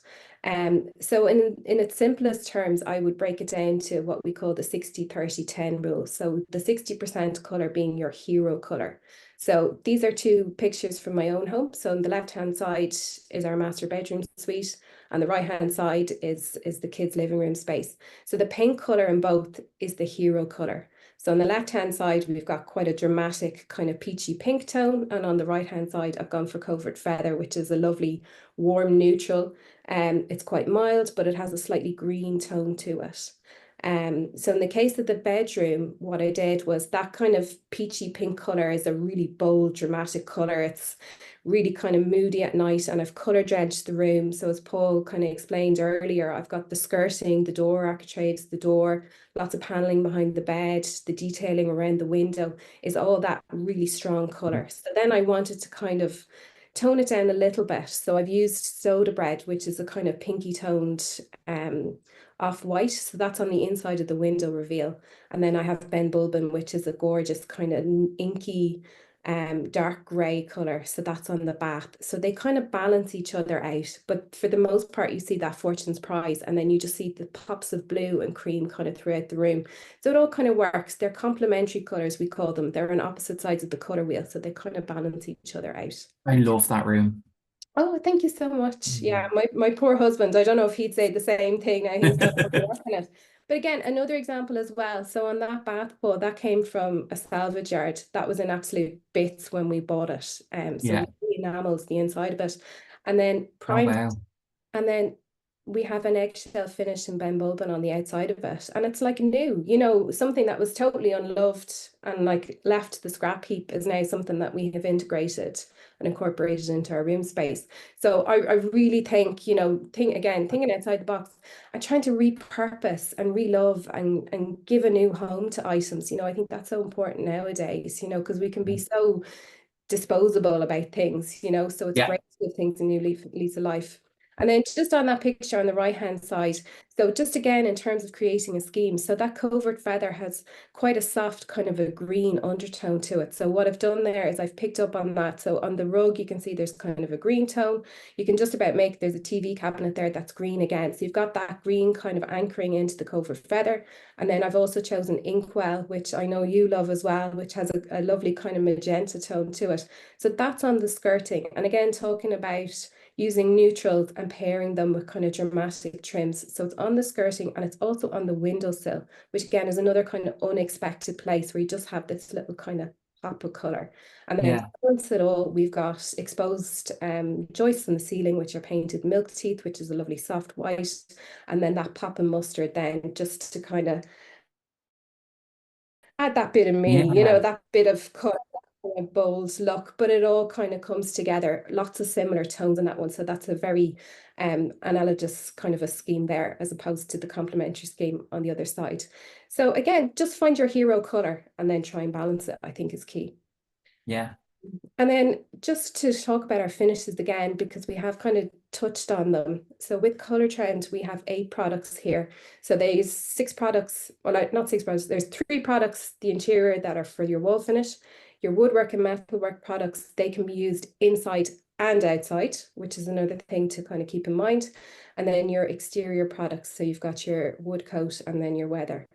[SPEAKER 1] So in its simplest terms, I would break it down to what we call the 60-30-10 rule. So the 60% color being your hero color. So these are two pictures from my own home. So on the left-hand side is our master bedroom suite, and the right-hand side is the kids' living room space. So the paint color in both is the hero color. So on the left-hand side, we've got quite a dramatic kind of peachy pink tone. And on the right-hand side, I've gone for Covert Feather, which is a lovely warm neutral. It's quite mild, but it has a slightly green tone to it. So in the case of the bedroom, what I did was that kind of peachy pink color is a really bold, dramatic color. It's really kind of moody at night, and I've color drenched the room. So as Paul kind of explained earlier, I've got the skirting, the door architraves, the door, lots of paneling behind the bed, the detailing around the window is all that really strong color. So then I wanted to kind of tone it down a little bit. So I've used Soda Bread, which is a kind of pinky toned off-white. So that's on the inside of the window reveal. And then I have Ben Bulbin, which is a gorgeous kind of inky dark grey color. So that's on the bath. So they kind of balance each other out. But for the most part, you see that Fortune's Prize, and then you just see the pops of blue and cream kind of throughout the room. So it all kind of works. They're complementary colors, we call them. They're on opposite sides of the color wheel. So they kind of balance each other out.
[SPEAKER 2] I love that room.
[SPEAKER 1] Oh, thank you so much. Yeah, my poor husband, I don't know if he'd say the same thing. Now he's done work on it. But again, another example as well. So on that bath ball, that came from a salvage yard. That was in absolute bits when we bought it. So
[SPEAKER 2] Yeah.
[SPEAKER 1] we enamels the inside of it, and then
[SPEAKER 2] Oh,
[SPEAKER 1] primed,
[SPEAKER 2] wow.
[SPEAKER 1] and then we have an eggshell finish in Ben Bulbin on the outside of it. And it's like new, you know, something that was totally unloved and like left the scrap heap is now something that we have integrated and incorporated into our room space. So I really think, you know, thinking outside the box and trying to repurpose and relove and give a new home to items. You know, I think that's so important nowadays, you know, because we can be so disposable about things, you know, so it's
[SPEAKER 2] Yeah.
[SPEAKER 1] great to give things a new lease of life. And then just on that picture on the right hand side, so just again in terms of creating a scheme, so that Covert Feather has quite a soft kind of a green undertone to it. So what I've done there is I've picked up on that. So on the rug, you can see there's kind of a green tone. You can just about make, there's a TV cabinet there that's green again. So you've got that green kind of anchoring into the Covert Feather. And then I've also chosen Inkwell, which I know you love as well, which has a lovely kind of magenta tone to it. So that's on the skirting. And again, talking about using neutrals and pairing them with kind of dramatic trims. So it's on the skirting and it's also on the windowsill, which again is another kind of unexpected place where you just have this little kind of pop of color. And then to
[SPEAKER 2] Yeah.
[SPEAKER 1] balance it all, we've got exposed joists in the ceiling, which are painted milk teeth, which is a lovely soft white. And then that pop of mustard then just to kind of add that bit of me, you know,
[SPEAKER 2] Yeah.
[SPEAKER 1] that bit of color, kind of bold look, but it all kind of comes together. Lots of similar tones in that one. So that's a very analogous kind of a scheme there, as opposed to the complementary scheme on the other side. So again, just find your hero color and then try and balance it, I think is key.
[SPEAKER 2] Yeah.
[SPEAKER 1] And then just to talk about our finishes again, because we have kind of touched on them. So with Color Trend, we have 8 products here. So there's 6 products, well, not 6 products, there's 3 products, the interior that are for your wall finish. Your woodwork and metalwork products, they can be used inside and outside, which is another thing to kind of keep in mind. And then your exterior products, so you've got your wood coat and then your weather.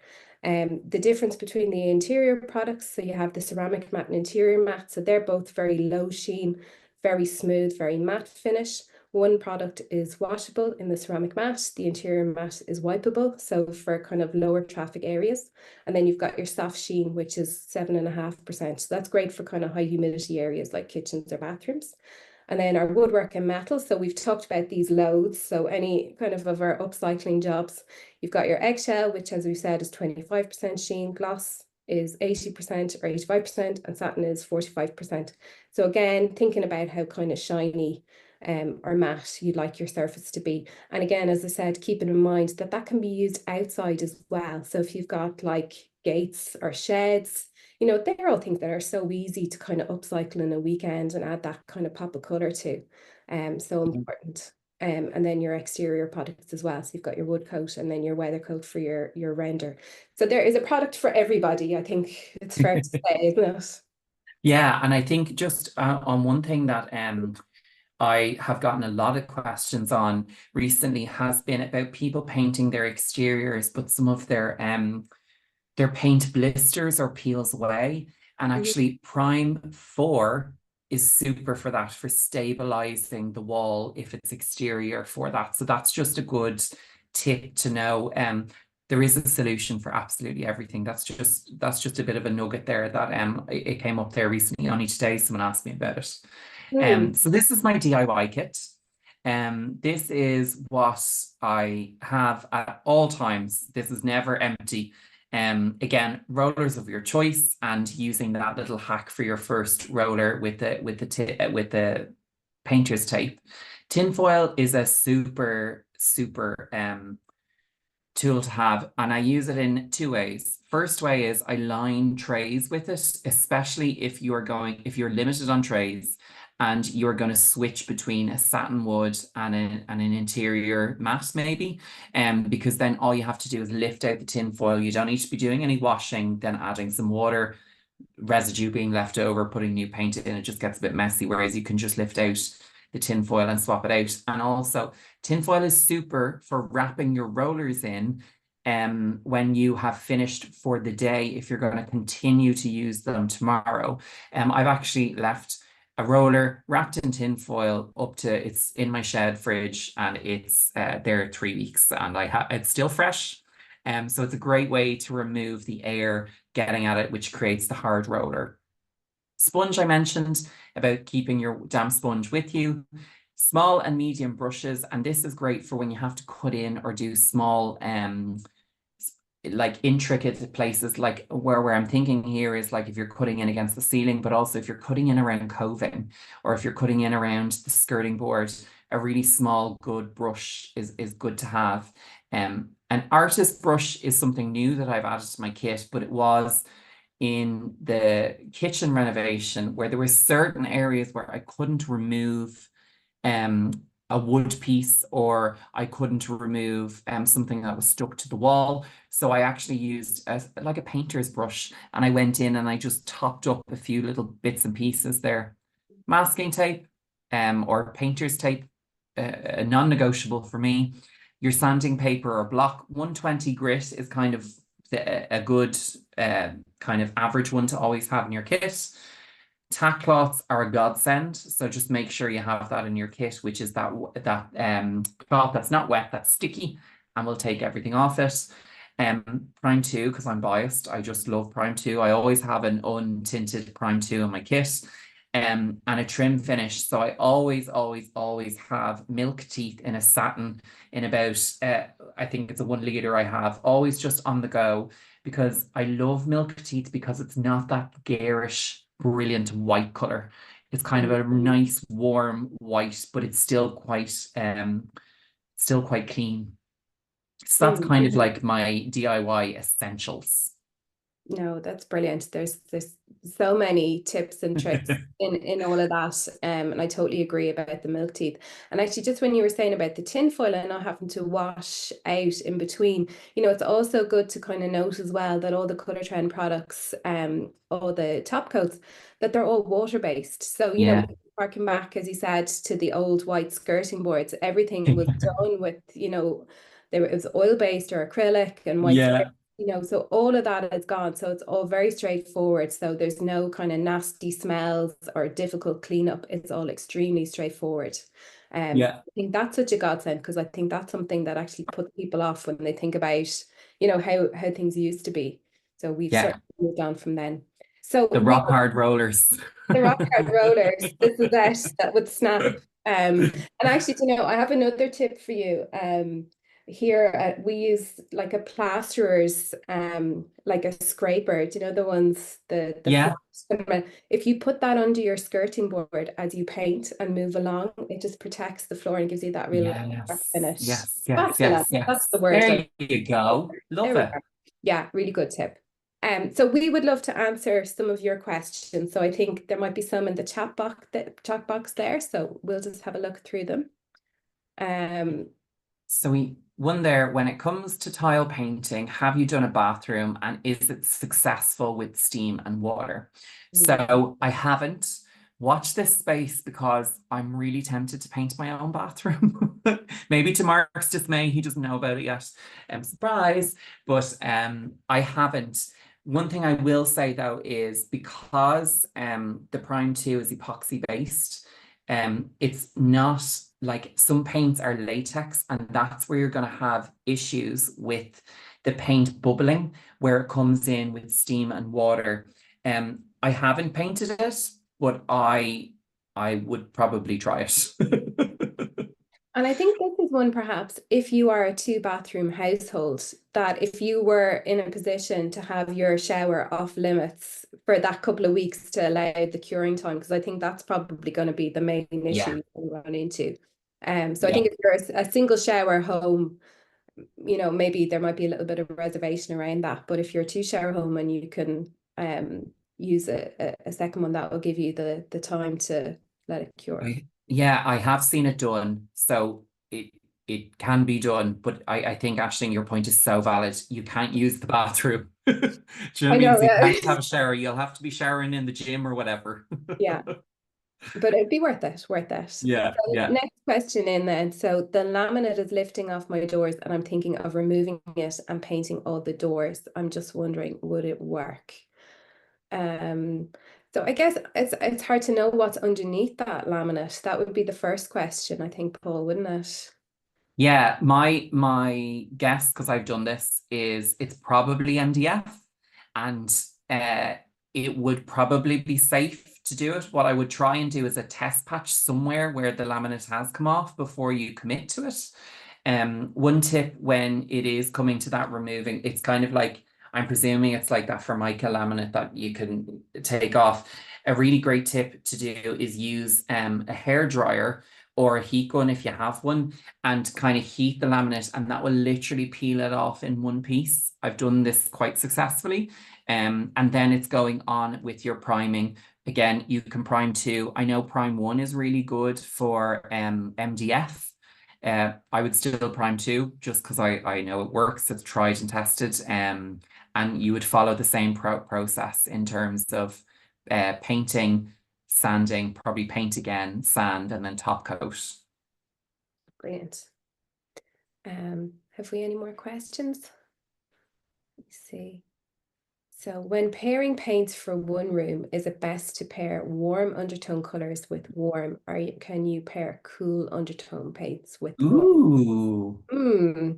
[SPEAKER 1] The difference between the interior products, so you have the ceramic matte and interior matte, so they're both very low sheen, very smooth, very matte finish. One product is washable in the ceramic matte, the interior matte is wipeable, so for kind of lower traffic areas. And then you've got your soft sheen, which is 7.5%. So that's great for kind of high humidity areas like kitchens or bathrooms. And then our woodwork and metal. So we've talked about these loads. So any kind of our upcycling jobs, you've got your eggshell, which as we said is 25% sheen, gloss is 80% or 85%, and satin is 45%. So again, thinking about how kind of shiny or matte you'd like your surface to be. And again, as I said, keeping in mind that that can be used outside as well. So if you've got like gates or sheds, you know, they're all things that are so easy to kind of upcycle in a weekend and add that kind of pop of color to. So important. And then your exterior products as well. So you've got your wood coat and then your weather coat for your render. So there is a product for everybody, I think it's fair to say, isn't it?
[SPEAKER 2] Yeah. And I think just on one thing that I have gotten a lot of questions on recently has been about people painting their exteriors, but some of their paint blisters or peels away. And
[SPEAKER 1] Mhm.
[SPEAKER 2] actually Prime 4 is super for that, for stabilizing the wall if it's exterior for that. So that's just a good tip to know. there is a solution for absolutely everything. That's just a bit of a nugget there that it came up there recently. Only today someone asked me about it. So this is my DIY kit. This is what I have at all times. This is never empty. Again, rollers of your choice, and using that little hack for your first roller with the painter's tape. Tinfoil is a super tool to have, and I use it in two ways. First way is I line trays with it, especially if you're limited on trays and you're going to switch between a satin wood and an interior matte maybe, because then all you have to do is lift out the tin foil. You don't need to be doing any washing, then adding some water, residue being left over, putting new paint in. It just gets a bit messy, whereas you can just lift out the tin foil and swap it out. And also, tin foil is super for wrapping your rollers in when you have finished for the day, if you're going to continue to use them tomorrow. I've actually left a roller wrapped in tin foil it's in my shed fridge, and it's there 3 weeks, and it's still fresh. So it's a great way to remove the air getting at it, which creates the hard roller. Sponge, I mentioned about keeping your damp sponge with you. Small and medium brushes, and this is great for when you have to cut in or do small like intricate places, like where I'm thinking here is like if you're cutting in against the ceiling, but also if you're cutting in around coving, or if you're cutting in around the skirting board, a really small good brush is good to have. An artist brush is something new that I've added to my kit, but it was in the kitchen renovation where there were certain areas where I couldn't remove a wood piece, or I couldn't remove something that was stuck to the wall. So I actually used like a painter's brush, and I went in and I just topped up a few little bits and pieces there. Masking tape or painter's tape, a non-negotiable for me. Your sanding paper or block. 120 grit is kind of a good kind of average one to always have in your kit. Tack cloths are a godsend, so just make sure you have that in your kit, which is that cloth that's not wet, that's sticky, and will take everything off it. Prime 2, because I'm biased, I just love Prime 2. I always have an untinted Prime 2 in my kit, and a trim finish. So I always have milk teeth in a satin in about I think it's a 1 litre I have, always just on the go, because I love milk teeth because it's not that garish brilliant white color. It's kind of a nice warm white, but it's still quite clean. So that's kind of like my DIY essentials.
[SPEAKER 1] No, that's brilliant. There's so many tips and tricks in all of that. And I totally agree about the milk teeth. And actually, just when you were saying about the tin foil and not having to wash out in between, it's also good to kind of note as well that all the Colour Trend products, all the top coats, that they're all water-based. So, harking back, as you said, to the old white skirting boards, everything was done with, it was oil-based or acrylic and white skirting. So all of that is gone. So it's all very straightforward. So there's no kind of nasty smells or difficult cleanup. It's all extremely straightforward. I think that's such a godsend, because I think that's something that actually puts people off when they think about, how things used to be. So we've certainly moved on from then. So
[SPEAKER 2] the rock hard rollers.
[SPEAKER 1] The rock hard rollers. This is that would snap. And actually, I have another tip for you. Here we use like a plasterer's like a scraper, the ones flat. If you put that under your skirting board as you paint and move along, it just protects the floor and gives you that real finish.
[SPEAKER 2] Yes.
[SPEAKER 1] That's the word.
[SPEAKER 2] There you go. Love it.
[SPEAKER 1] Yeah, really good tip. So we would love to answer some of your questions. So I think there might be some in the chat box there. So we'll just have a look through them.
[SPEAKER 2] So one there, when it comes to tile painting, have you done a bathroom, and is it successful with steam and water? So I haven't. Watch this space, because I'm really tempted to paint my own bathroom. Maybe to Mark's dismay, he doesn't know about it yet. Surprise. But I haven't. One thing I will say though is, because the Prime 2 is epoxy based, It's not like some paints are latex, and that's where you're going to have issues with the paint bubbling, where it comes in with steam and water. I haven't painted it, but I would probably try it.
[SPEAKER 1] And I think this is one perhaps if you are a two-bathroom household, that if you were in a position to have your shower off limits for that couple of weeks to allow the curing time, because I think that's probably going to be the main
[SPEAKER 2] Yeah,
[SPEAKER 1] issue you run into. So I
[SPEAKER 2] yeah.
[SPEAKER 1] think if you're a single shower home, maybe there might be a little bit of reservation around that. But if you're a two shower home and you can use a second one, that will give you the time to let it cure.
[SPEAKER 2] Yeah, I have seen it done. So it can be done, but I think Aisling, your point is so valid. You can't use the bathroom. Do you know what I
[SPEAKER 1] I
[SPEAKER 2] mean?
[SPEAKER 1] know,
[SPEAKER 2] So you
[SPEAKER 1] yeah.
[SPEAKER 2] can't have a shower. You'll have to be showering in the gym or whatever.
[SPEAKER 1] Yeah, but it'd be worth it, worth it. So
[SPEAKER 2] Yeah, yeah.
[SPEAKER 1] next question in then. So the laminate is lifting off my doors and I'm thinking of removing it and painting all the doors. I'm just wondering, would it work? Um, so I guess it's hard to know what's underneath that laminate. That would be the first question, I think, Paul, wouldn't it?
[SPEAKER 2] Yeah, my guess, because I've done this, is it's probably MDF, and uh, it would probably be safe to do it. What I would try and do is a test patch somewhere where the laminate has come off before you commit to it. One tip when it is coming to that removing, it's kind of like, I'm presuming it's like that Formica laminate that you can take off. A really great tip to do is use a hair dryer or a heat gun if you have one, and kind of heat the laminate, and that will literally peel it off in one piece. I've done this quite successfully. And then it's going on with your priming. Again, you can prime two. I know prime one is really good for MDF. I would still prime two just because I know it works. It's tried and tested. And you would follow the same process in terms of painting, sanding, probably paint again, sand, and then top coat.
[SPEAKER 1] Brilliant. Have we any more questions? Let me see. So when pairing paints for one room, is it best to pair warm undertone colors with warm, or can you pair cool undertone paints with warm?
[SPEAKER 2] Ooh.
[SPEAKER 1] Hmm.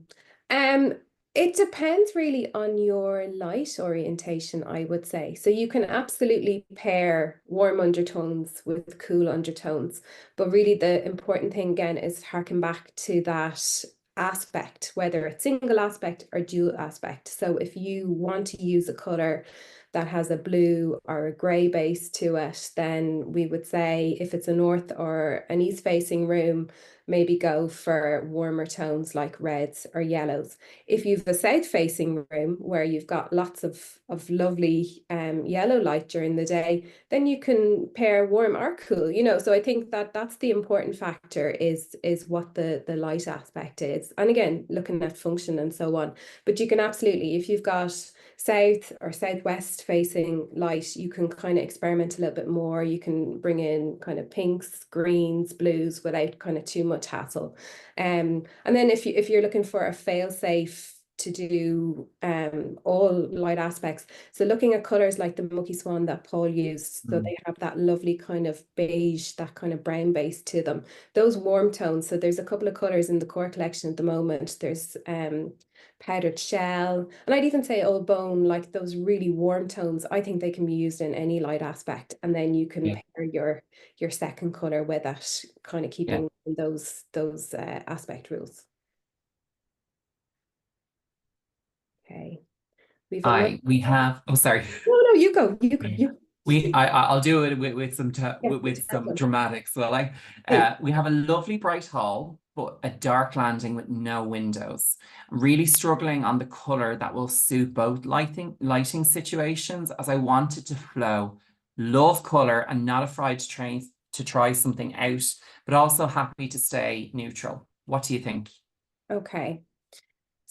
[SPEAKER 1] Um, it depends really on your light orientation, I would say. So you can absolutely pair warm undertones with cool undertones, but really the important thing again is harken back to that aspect, whether it's single aspect or dual aspect. So if you want to use a color that has a blue or a grey base to it, then we would say if it's a north or an east facing room, maybe go for warmer tones like reds or yellows. If you've a south facing room where you've got lots of lovely yellow light during the day, then you can pair warm or cool, So I think that that's the important factor is what the light aspect is. And again, looking at function and so on. But you can absolutely, if you've got south or southwest facing light, you can kind of experiment a little bit more. You can bring in kind of pinks, greens, blues without kind of too much hassle. And then if you're looking for a fail safe to do all light aspects, so looking at colors like the Mucky Swan that Paul used, so
[SPEAKER 2] Mm.
[SPEAKER 1] they have that lovely kind of beige, that kind of brown base to them. Those warm tones. So there's a couple of colors in the core collection at the moment. There's powdered shell, and I'd even say old bone, like those really warm tones. I think they can be used in any light aspect, and then you can
[SPEAKER 2] Yeah,
[SPEAKER 1] pair your second color with it, kind of
[SPEAKER 2] yeah.
[SPEAKER 1] keeping those aspect rules. Okay, we've another.
[SPEAKER 2] We have, oh, sorry.
[SPEAKER 1] No, you go, you go, you.
[SPEAKER 2] I'll do it with
[SPEAKER 1] Yeah,
[SPEAKER 2] with some dramatics. So like,
[SPEAKER 1] please.
[SPEAKER 2] we have a lovely bright hall, but a dark landing with no windows. I'm really struggling on the color that will suit both lighting situations, as I want it to flow. Love color and not afraid to try something out, but also happy to stay neutral. What do you think?
[SPEAKER 1] Okay.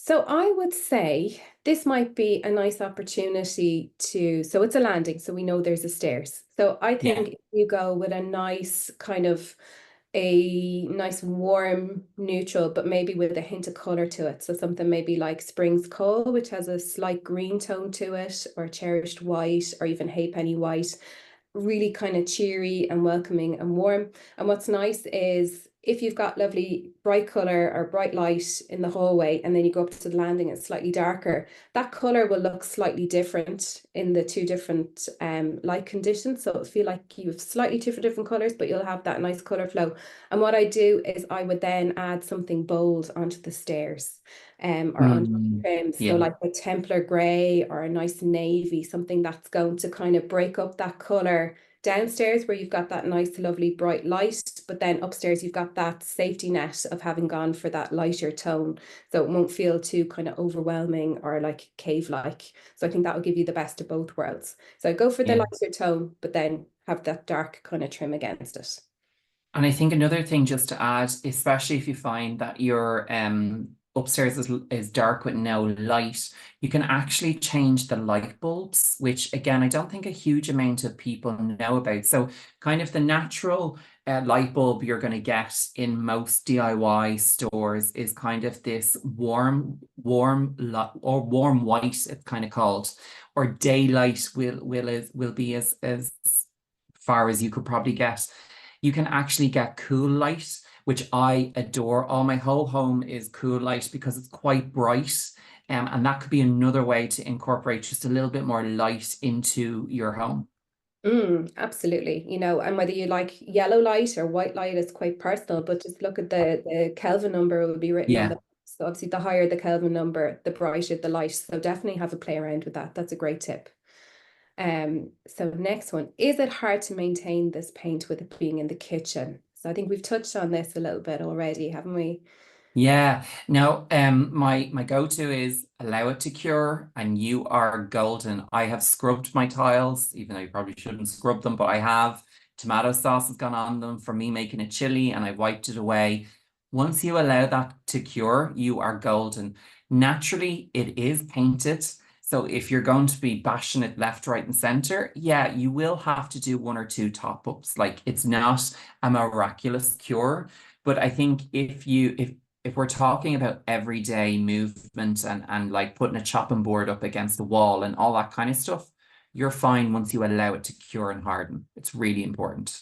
[SPEAKER 1] So I would say this might be a nice opportunity so it's a landing, so we know there's a stairs. So I
[SPEAKER 2] Yeah,
[SPEAKER 1] think if you go with a nice warm neutral, but maybe with a hint of color to it. So something maybe like Spring's Call, which has a slight green tone to it, or Cherished White, or even Halfpenny White. really kind of cheery and welcoming and warm. And what's nice is if you've got lovely bright color or bright light in the hallway, and then you go up to the landing, it's slightly darker, that color will look slightly different in the two different light conditions. So it'll feel like you have slightly different colors, but you'll have that nice color flow. And what I do is I would then add something bold onto the stairs, or onto the trim. So
[SPEAKER 2] Yeah.
[SPEAKER 1] like a Templar grey or a nice navy, something that's going to kind of break up that color downstairs where you've got that nice, lovely, bright light, but then upstairs you've got that safety net of having gone for that lighter tone. So it won't feel too kind of overwhelming or like cave-like. So I think that will give you the best of both worlds. So go for the
[SPEAKER 2] Yeah.
[SPEAKER 1] lighter tone, but then have that dark kind of trim against it.
[SPEAKER 2] And I think another thing just to add, especially if you find that your upstairs is dark with no light, you can actually change the light bulbs, which again, I don't think a huge amount of people know about. So kind of the natural light bulb you're going to get in most DIY stores is kind of this warm or warm white, it's kind of called, or daylight will be as far as you could probably get. You can actually get cool light, which I adore. All my whole home is cool light because it's quite bright. And that could be another way to incorporate just a little bit more light into your home.
[SPEAKER 1] Absolutely. And whether you like yellow light or white light is quite personal, but just look at the Kelvin number will be written on the,
[SPEAKER 2] Yeah.
[SPEAKER 1] so obviously the higher the Kelvin number, the brighter the light. So definitely have a play around with that. That's a great tip. So next one, is it hard to maintain this paint with it being in the kitchen? So I think we've touched on this a little bit already, haven't we?
[SPEAKER 2] Yeah. No, my go-to is allow it to cure and you are golden. I have scrubbed my tiles, even though you probably shouldn't scrub them, but I have. Tomato sauce has gone on them for me making a chili and I wiped it away. Once you allow that to cure, you are golden. Naturally, it is painted. So if you're going to be bashing it left, right, and center, yeah, you will have to do one or two top-ups. Like it's not a miraculous cure. But I think if we're talking about everyday movement and like putting a chopping board up against the wall and all that kind of stuff, you're fine once you allow it to cure and harden. It's really important.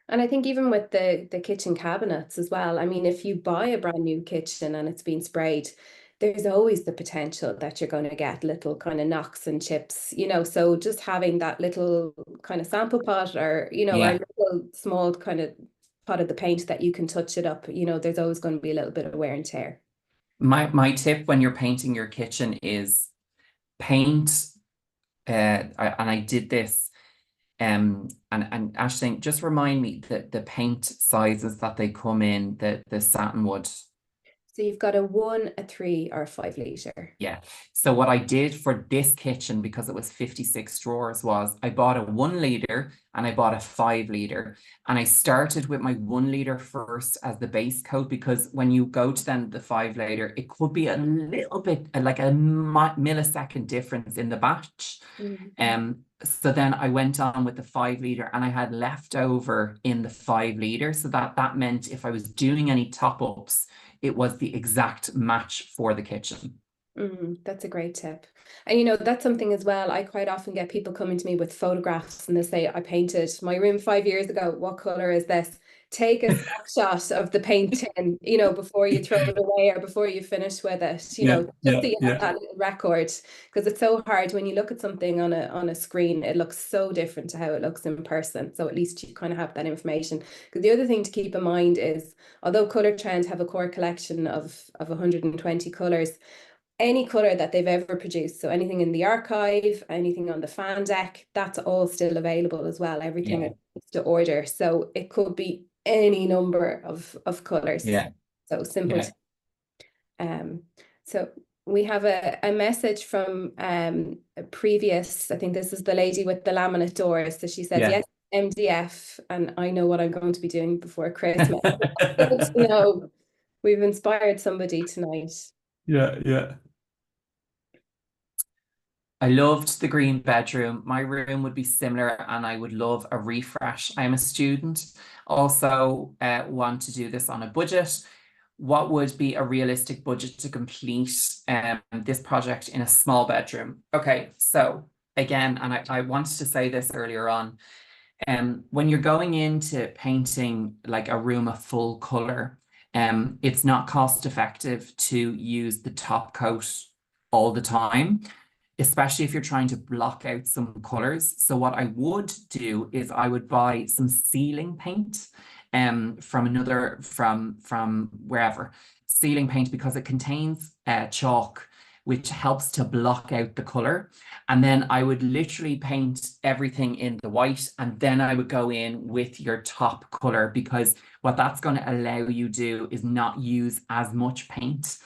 [SPEAKER 1] And I think even with the kitchen cabinets as well, I mean, if you buy a brand new kitchen and it's been sprayed, there's always the potential that you're going to get little kind of knocks and chips. So just having that little kind of sample pot or a
[SPEAKER 2] Yeah.
[SPEAKER 1] little small kind of pot of the paint that you can touch it up, there's always going to be a little bit of wear and tear.
[SPEAKER 2] My tip when you're painting your kitchen is paint, and I did this, and Ashling, just remind me the paint sizes that they come in, the satin wood.
[SPEAKER 1] So you've got a 1, a 3, or a 5 litre.
[SPEAKER 2] Yeah. So what I did for this kitchen, because it was 56 drawers, was I bought a 1 litre and I bought a 5 litre. And I started with my 1 litre first as the base coat, because when you go to then the 5 litre, it could be a little bit like a millisecond difference in the batch. So then I went on with the 5 litre and I had leftover in the 5 litre. So that meant if I was doing any top ups, it was the exact match for the kitchen.
[SPEAKER 1] That's a great tip. And that's something as well. I quite often get people coming to me with photographs and they say, I painted my room 5 years ago. What color is this? Take a snapshot of the paint before you throw it away or before you finish with it,
[SPEAKER 2] Yeah,
[SPEAKER 1] just
[SPEAKER 2] yeah,
[SPEAKER 1] so you have
[SPEAKER 2] yeah.
[SPEAKER 1] that little record. Because it's so hard when you look at something on a screen, it looks so different to how it looks in person. So at least you kind of have that information. Because the other thing to keep in mind is, although Colour Trend have a core collection of 120 colours, any color that they've ever produced, so anything in the archive, anything on the fan deck, that's all still available as well. Everything
[SPEAKER 2] Yeah,
[SPEAKER 1] is to order, so it could be any number of colors.
[SPEAKER 2] yeah,
[SPEAKER 1] So simple
[SPEAKER 2] yeah,
[SPEAKER 1] to, so we have a message from a previous, I think this is the lady with the laminate doors. So she says,
[SPEAKER 2] yeah.
[SPEAKER 1] yes, MDF, and I know what I'm going to be doing before Christmas. Good to know. We've inspired somebody tonight.
[SPEAKER 2] Yeah, yeah. I loved the green bedroom. My room would be similar and I would love a refresh. I'm a student, also want to do this on a budget. What would be a realistic budget to complete this project in a small bedroom? Okay, so again, and I wanted to say this earlier on, when you're going into painting like a room a full color, it's not cost effective to use the top coat all the time, especially if you're trying to block out some colors. So what I would do is I would buy some ceiling paint from wherever, ceiling paint, because it contains chalk, which helps to block out the color. And then I would literally paint everything in the white, and then I would go in with your top color, because what that's going to allow you do is not use as much paint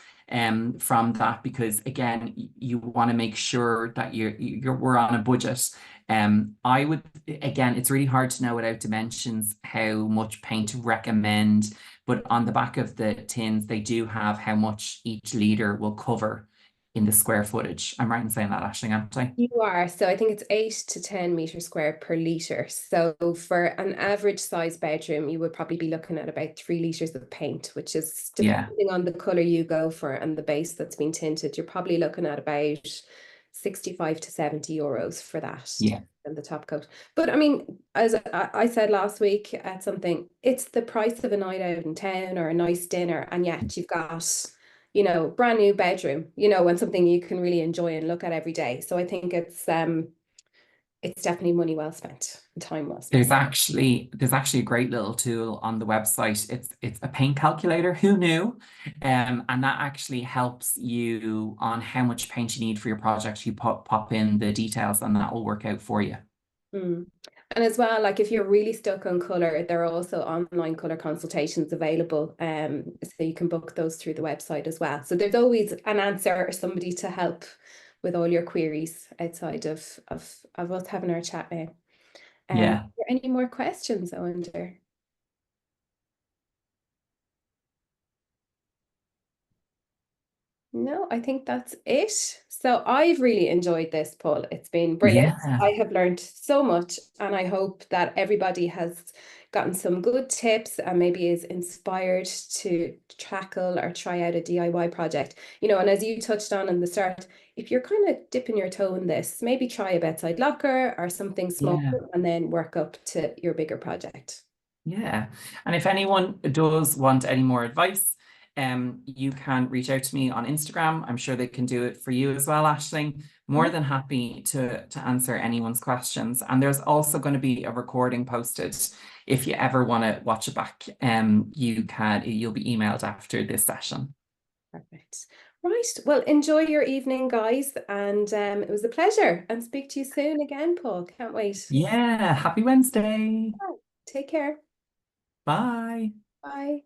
[SPEAKER 2] from that, because again, you want to make sure that we're on a budget. I would, again, it's really hard to know without dimensions how much paint to recommend, but on the back of the tins, they do have how much each liter will cover in the square footage. I'm right in saying that, Aisling, aren't I?
[SPEAKER 1] You are. So I think it's 8 to 10 meters square per litre. So for an average size bedroom, you would probably be looking at about 3 litres of paint, which is
[SPEAKER 2] Yeah,
[SPEAKER 1] depending on the colour you go for and the base that's been tinted, you're probably looking at about 65 to 70 euros for that
[SPEAKER 2] yeah,
[SPEAKER 1] and the top coat. But I mean, as I said last week at something, it's the price of a night out in town or a nice dinner, and yet you've got brand new bedroom, and something you can really enjoy and look at every day. So I think it's definitely money well spent and time well spent.
[SPEAKER 2] there's actually a great little tool on the website. It's a paint calculator. Who knew? And that actually helps you on how much paint you need for your project. You pop in the details, and that will work out for you.
[SPEAKER 1] Mm. And as well, like if you're really stuck on color, there are also online color consultations available. So you can book those through the website as well. So there's always an answer or somebody to help with all your queries outside of us having our chat now. Are
[SPEAKER 2] Yeah.
[SPEAKER 1] there any more questions, I wonder? No, I think that's it. So I've really enjoyed this, Paul. It's been brilliant.
[SPEAKER 2] Yeah.
[SPEAKER 1] I have learned so much, and I hope that everybody has gotten some good tips and maybe is inspired to tackle or try out a DIY project. And as you touched on in the start, if you're kind of dipping your toe in this, maybe try a bedside locker or something small
[SPEAKER 2] Yeah.
[SPEAKER 1] and then work up to your bigger project.
[SPEAKER 2] Yeah. And if anyone does want any more advice, you can reach out to me on Instagram. I'm sure they can do it for you as well, Aisling. More than happy to answer anyone's questions. And there's also going to be a recording posted. If you ever want to watch it back, you'll be emailed after this session.
[SPEAKER 1] Perfect. Right. Well, enjoy your evening, guys. And it was a pleasure. And speak to you soon again, Paul. Can't wait.
[SPEAKER 2] Yeah. Happy Wednesday.
[SPEAKER 1] Take care.
[SPEAKER 2] Bye.
[SPEAKER 1] Bye.